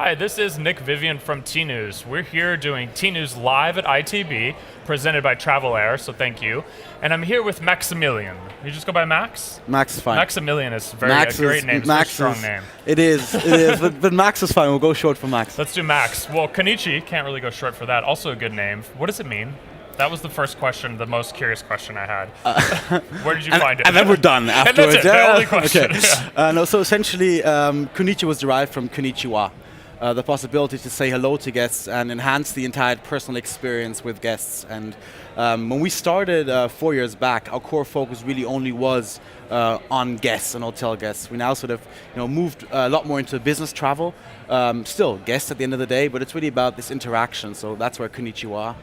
Hi, this is Nick Vivian from tnoooz. We're here doing tnoooz Live at ITB, presented by Travelaer, so thank you. And I'm here with Maximilian. You just go by Max? Max is fine. Maximilian is a great name, it's a very strong name. It is, but Max is fine, we'll go short for Max. Let's do Max. Well, Conichi, can't really go short for that, also a good name. What does it mean? That was the first question, the most curious question I had. Where did you find it? And then we're done afterwards. And that's it, the only question. Okay. No, so essentially, Conichi was derived from Konnichiwa, the possibility to say hello to guests and enhance the entire personal experience with guests. And when we started 4 years back, our core focus really only was on guests and hotel guests. We now sort of moved a lot more into business travel. Still guests at the end of the day, but it's really about this interaction. So that's where Conichi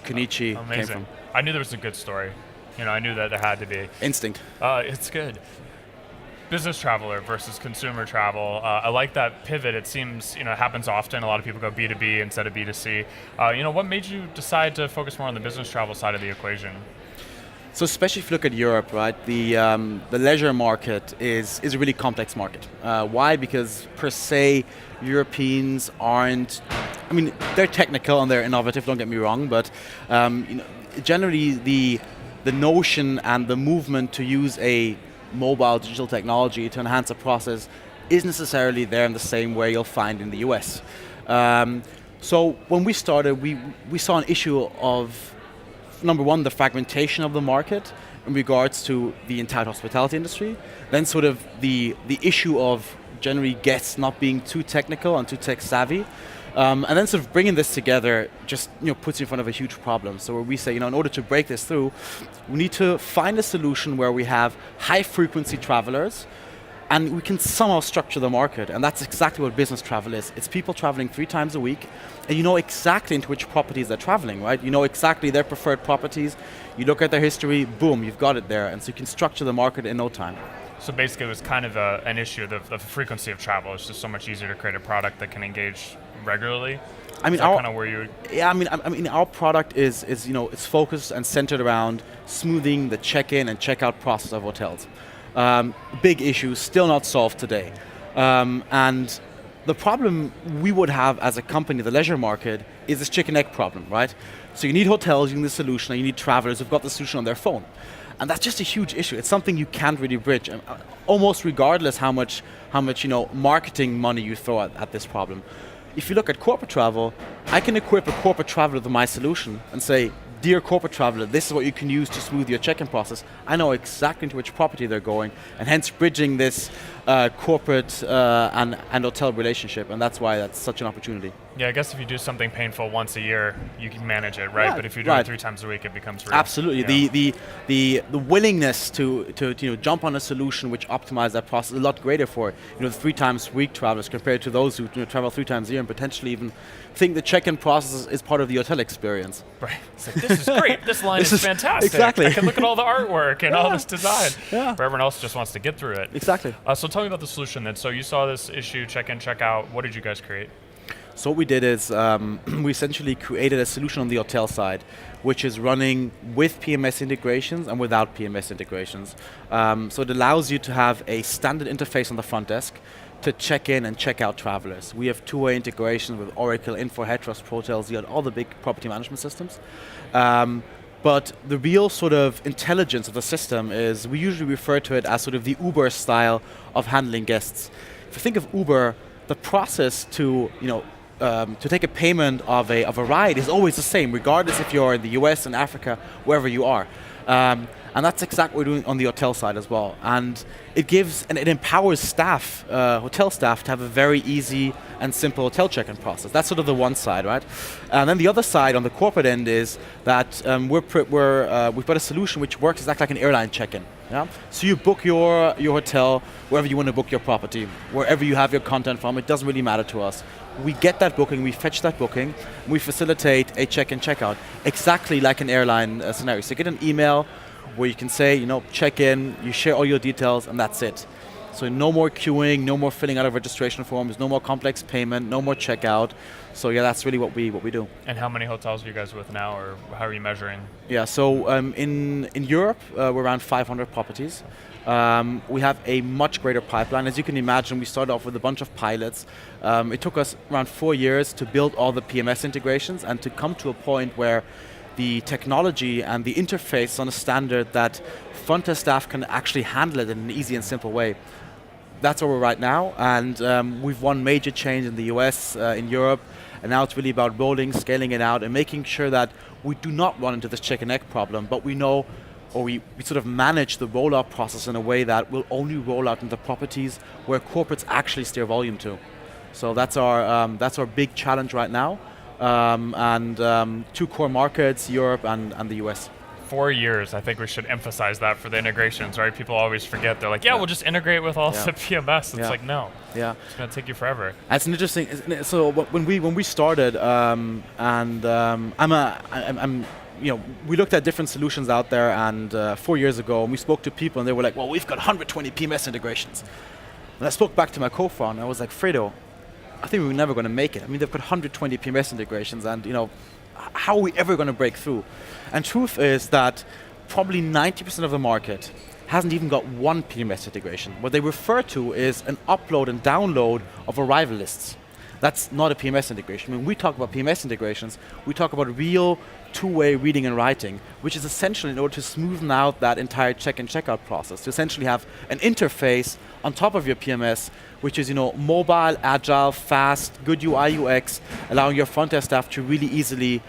came from. I knew there was a good story. I knew that there had to be. Instinct. It's good. Business traveler versus consumer travel. I like that pivot. It seems happens often. A lot of people go B2B instead of B2C. What made you decide to focus more on the business travel side of the equation? So especially if you look at Europe, right, the leisure market is a really complex market. Why? Because per se, Europeans aren't, they're technical and they're innovative, don't get me wrong, but generally the notion and the movement to use a mobile digital technology to enhance a process isn't necessarily there in the same way you'll find in the US. So when we started, we saw an issue of, number one, the fragmentation of the market in regards to the entire hospitality industry, then sort of the issue of generally guests not being too technical and too tech savvy, and then sort of bringing this together just puts you in front of a huge problem. So where we say, in order to break this through, we need to find a solution where we have high frequency travelers and we can somehow structure the market, and that's exactly what business travel is. It's people traveling 3 times a week, and you know exactly into which properties they're traveling, right? You know exactly their preferred properties, you look at their history, boom, you've got it there, and so you can structure the market in no time. So basically it was kind of an issue, the frequency of travel. It's just so much easier to create a product that can engage regularly. Our product is it's focused and centered around smoothing the check-in and check-out process of hotels. Big issue, still not solved today. And the problem we would have as a company, the leisure market, is this chicken egg problem, right? So you need hotels using the solution, and you need travelers who've got the solution on their phone. And that's just a huge issue. It's something you can't really bridge, almost regardless how much marketing money you throw at this problem. If you look at corporate travel, I can equip a corporate traveler with my solution and say, dear corporate traveler, this is what you can use to smooth your check-in process. I know exactly into which property they're going, and hence bridging this corporate and hotel relationship, and that's why that's such an opportunity. Yeah, I guess if you do something painful once a year, you can manage it, right? Yeah, but if you're doing it 3 times a week, it becomes real. Absolutely. The willingness to jump on a solution which optimizes that process is a lot greater for the 3 times a week travelers compared to those who travel 3 times a year and potentially even think the check-in process is part of the hotel experience. Right. It's like, this is great. This line is fantastic. Exactly. I can look at all the artwork and all this design. Yeah. But everyone else just wants to get through it. Exactly. So tell me about the solution then. So you saw this issue, check-in, check-out. What did you guys create? So what we did is we essentially created a solution on the hotel side, which is running with PMS integrations and without PMS integrations. So it allows you to have a standard interface on the front desk to check in and check out travelers. We have 2-way integration with Oracle, Info, Headtrust, Protels, all the big property management systems. But the real sort of intelligence of the system is, we usually refer to it as sort of the Uber style of handling guests. If you think of Uber, the process to take a payment of a ride is always the same, regardless if you're in the US and Africa, wherever you are. And that's exactly what we're doing on the hotel side as well. And it empowers staff, hotel staff, to have a very easy and simple hotel check-in process. That's sort of the one side, right? And then the other side on the corporate end is that we've got a solution which works exactly like an airline check-in. Yeah? So you book your hotel wherever you want to book your property, wherever you have your content from, it doesn't really matter to us. We get that booking, we fetch that booking, we facilitate a check-in, check-out, exactly like an airline scenario. So you get an email where you can say, check in, you share all your details, and that's it. So no more queuing, no more filling out of registration forms, no more complex payment, no more checkout. So yeah, that's really what we do. And how many hotels are you guys with now, or how are you measuring? Yeah, so in Europe, we're around 500 properties. We have a much greater pipeline. As you can imagine, we started off with a bunch of pilots. It took us around 4 years to build all the PMS integrations and to come to a point where the technology and the interface on a standard that front desk staff can actually handle it in an easy and simple way. That's where we're right now, and we've won major change in the US, in Europe, and now it's really about rolling, scaling it out, and making sure that we do not run into this chicken egg problem, but we know, or we sort of manage the rollout process in a way that will only roll out into properties where corporates actually steer volume to. So that's our big challenge right now, and 2 core markets, Europe and the US. 4 years, I think we should emphasize that for the integrations, right? People always forget. They're like, we'll just integrate with all the PMS. It's like, no, it's going to take you forever. That's an interesting. So when we started, we looked at different solutions out there, and 4 years ago, and we spoke to people, and they were like, well, we've got 120 PMS integrations. And I spoke back to my co-founder, and I was like, Fredo, I think we're never going to make it. I mean, they've got 120 PMS integrations, and how are we ever going to break through? And truth is that probably 90% of the market hasn't even got one PMS integration. What they refer to is an upload and download of arrival lists. That's not a PMS integration. When we talk about PMS integrations, we talk about real two-way reading and writing, which is essential in order to smoothen out that entire check-in, check-out process, to essentially have an interface on top of your PMS, which is mobile, agile, fast, good UI, UX, allowing your front desk staff to really easily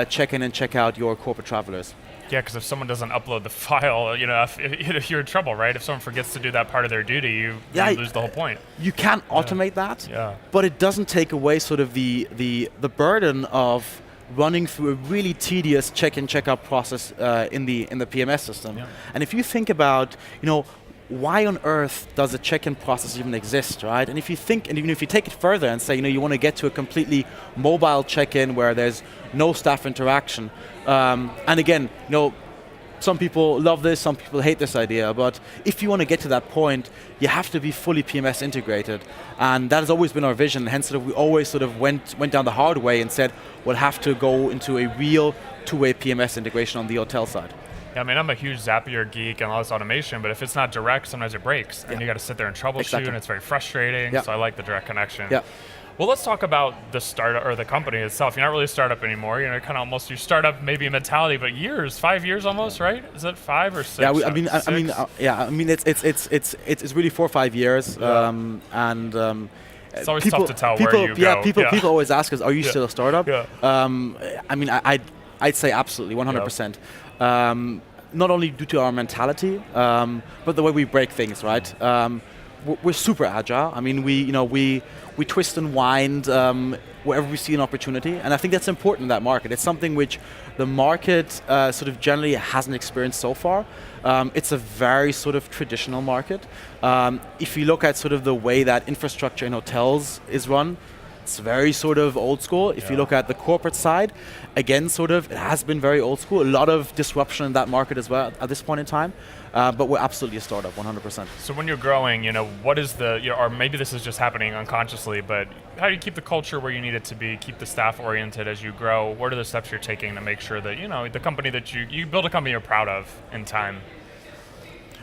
check in and check out your corporate travelers. Yeah, because if someone doesn't upload the file, if you're in trouble, right? If someone forgets to do that part of their duty, you lose the whole point. You can automate that, but it doesn't take away sort of the burden of running through a really tedious check-in, check-out process in the PMS system. Yeah. And if you think about, why on earth does a check-in process even exist, right? And if you think, and even if you take it further and say, you want to get to a completely mobile check-in where there's no staff interaction, and again, some people love this, some people hate this idea, but if you want to get to that point, you have to be fully PMS integrated. And that has always been our vision, hence we always sort of went down the hard way and said, we'll have to go into a real two-way PMS integration on the hotel side. Yeah, I mean, I'm a huge Zapier geek and all this automation, but if it's not direct, sometimes it breaks, and you got to sit there and troubleshoot, and it's very frustrating, so I like the direct connection. Yeah. Well, let's talk about the startup, or the company itself. You're not really a startup anymore. Kind of almost your startup maybe mentality, but 5 years almost, right? Is it 5 or 6? Yeah, it's really 4 or 5 years, and it's always tough to tell where you go. People always ask us, "Are you still a startup?" Yeah. I'd say absolutely, 100%. Not only due to our mentality, but the way we break things, right? We're super agile. I mean, we twist and wind wherever we see an opportunity, and I think that's important in that market. It's something which the market sort of generally hasn't experienced so far. It's a very sort of traditional market. If you look at sort of the way that infrastructure in hotels is run, it's very sort of old school. If you look at the corporate side, again, sort of, it has been very old school. A lot of disruption in that market as well at this point in time. But we're absolutely a startup, 100%. So when you're growing, what is or maybe this is just happening unconsciously, but how do you keep the culture where you need it to be, keep the staff oriented as you grow? What are the steps you're taking to make sure that, the company that you build a company you're proud of in time?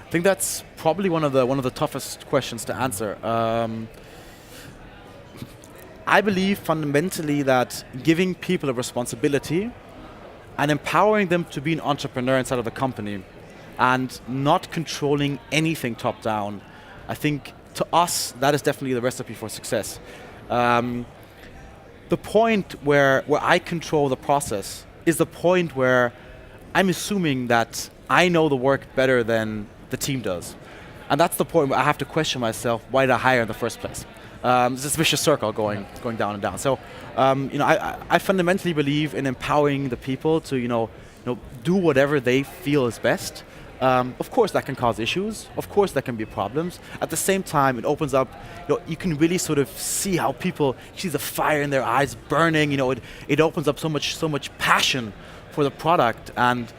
I think that's probably one of the toughest questions to answer. I believe fundamentally that giving people a responsibility and empowering them to be an entrepreneur inside of the company and not controlling anything top down, I think to us that is definitely the recipe for success. The point where I control the process is the point where I'm assuming that I know the work better than the team does. And that's the point where I have to question myself, why did I hire in the first place? It's this vicious circle going down and down. So, I fundamentally believe in empowering the people to, do whatever they feel is best. Of course, that can cause issues. Of course, that can be problems. At the same time, it opens up. You can really sort of see how people see the fire in their eyes burning. It opens up so much passion for the product, and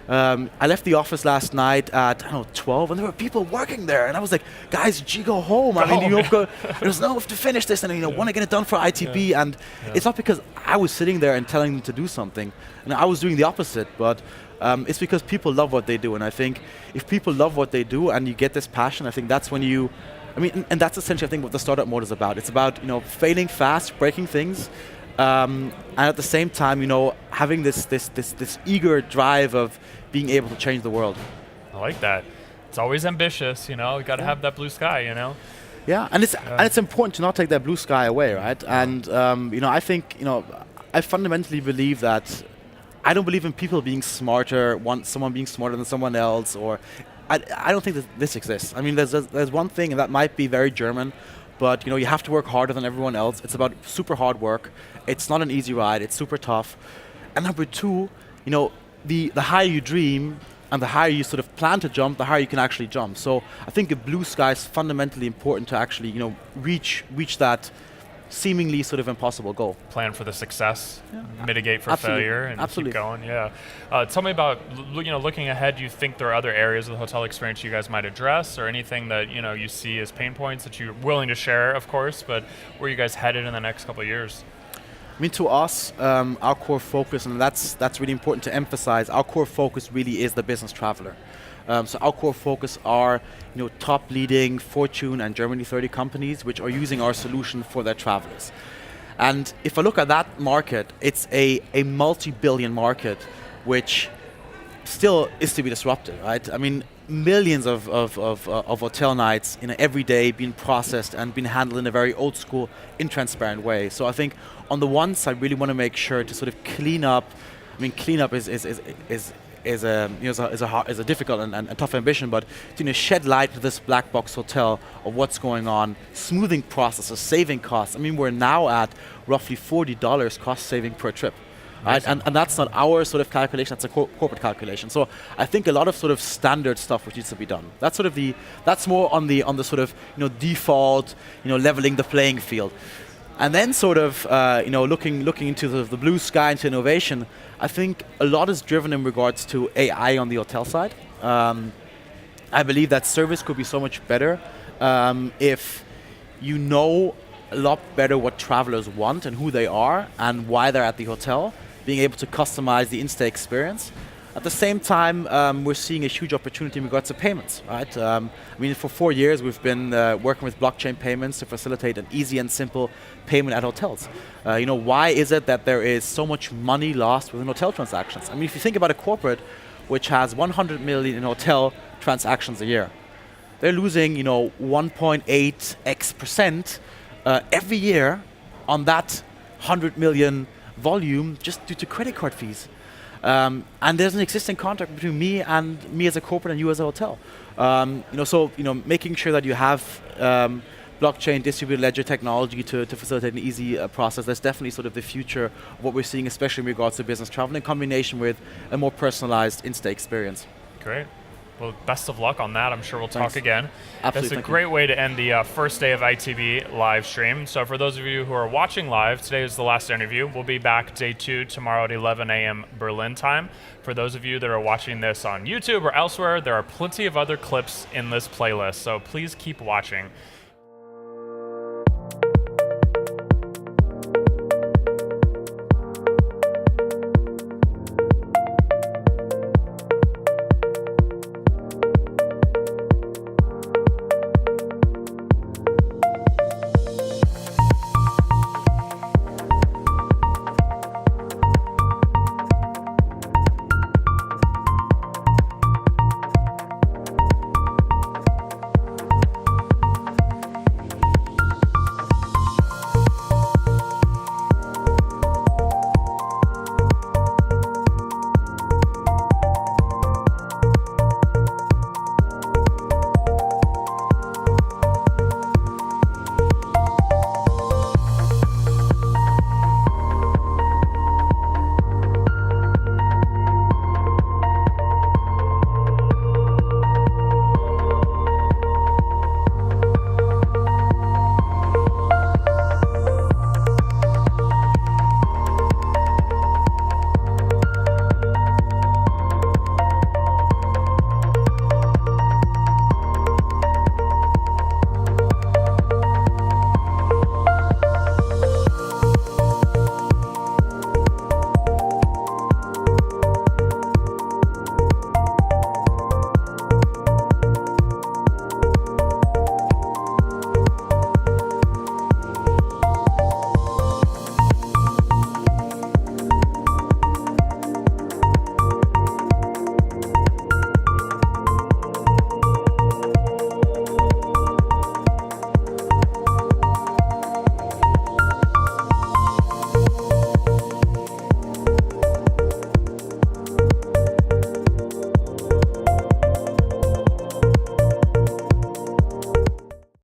I left the office last night at, I don't know, 12, and there were people working there, and I was like, guys, you go home. There's no to finish this, and want to get it done for ITB, and it's not because I was sitting there and telling them to do something, and I was doing the opposite, but it's because people love what they do, and I think if people love what they do and you get this passion, I think that's when you, and that's essentially, I think, what the startup mode is about. It's about failing fast, breaking things, and at the same time, having this eager drive of being able to change the world. I like that. It's always ambitious, you got to have that blue sky, Yeah, and it's important to not take that blue sky away, right? And I think I fundamentally believe that I don't believe in people being smarter, someone being smarter than someone else, or I don't think that this exists. There's one thing, and that might be very German, but you have to work harder than everyone else. It's about super hard work. It's not an easy ride. It's super tough. And number two, the higher you dream and the higher you sort of plan to jump, the higher you can actually jump. So I think a blue sky is fundamentally important to actually reach that seemingly sort of impossible goal. Plan for the success, mitigate for failure, and keep going. Yeah. Tell me about looking ahead. Do you think there are other areas of the hotel experience you guys might address, or anything that you see as pain points that you're willing to share, of course? But where are you guys headed in the next couple of years? To us, our core focus, and that's really important to emphasize, our core focus really is the business traveler. So our core focus are top leading Fortune and Germany 30 companies which are using our solution for their travelers. And if I look at that market, it's a multi-billion market which still is to be disrupted, right? Millions of hotel nights every day being processed and being handled in a very old school, intransparent way. So I think on the one side, really want to make sure to sort of clean up. Clean up is a difficult and tough ambition, but to shed light to this black box hotel of what's going on, smoothing processes, saving costs. We're now at roughly $40 cost saving per trip. Right? And that's not our sort of calculation, that's a corporate calculation. So I think a lot of sort of standard stuff which needs to be done. That's more on the sort of default, leveling the playing field. And then sort of looking into the blue sky, into innovation, I think a lot is driven in regards to AI on the hotel side. I believe that service could be so much better if you know a lot better what travelers want and who they are and why they're at the hotel, being able to customize the in-stay experience. At the same time, we're seeing a huge opportunity in regards to payments, right? For 4 years, we've been working with blockchain payments to facilitate an easy and simple payment at hotels. Why is it that there is so much money lost within hotel transactions? If you think about a corporate which has 100 million in hotel transactions a year, they're losing, 1.8x% every year on that 100 million volume just due to credit card fees. And there's an existing contract between me as a corporate and you as a hotel. Making sure that you have blockchain distributed ledger technology to facilitate an easy process, that's definitely sort of the future of what we're seeing, especially in regards to business travel in combination with a more personalized in-stay experience. Great. Well, best of luck on that. I'm sure we'll talk again. Absolutely. That's a great way to end the first day of ITB live stream. So for those of you who are watching live, today is the last interview. We'll be back day 2 tomorrow at 11 a.m. Berlin time. For those of you that are watching this on YouTube or elsewhere, there are plenty of other clips in this playlist. So please keep watching.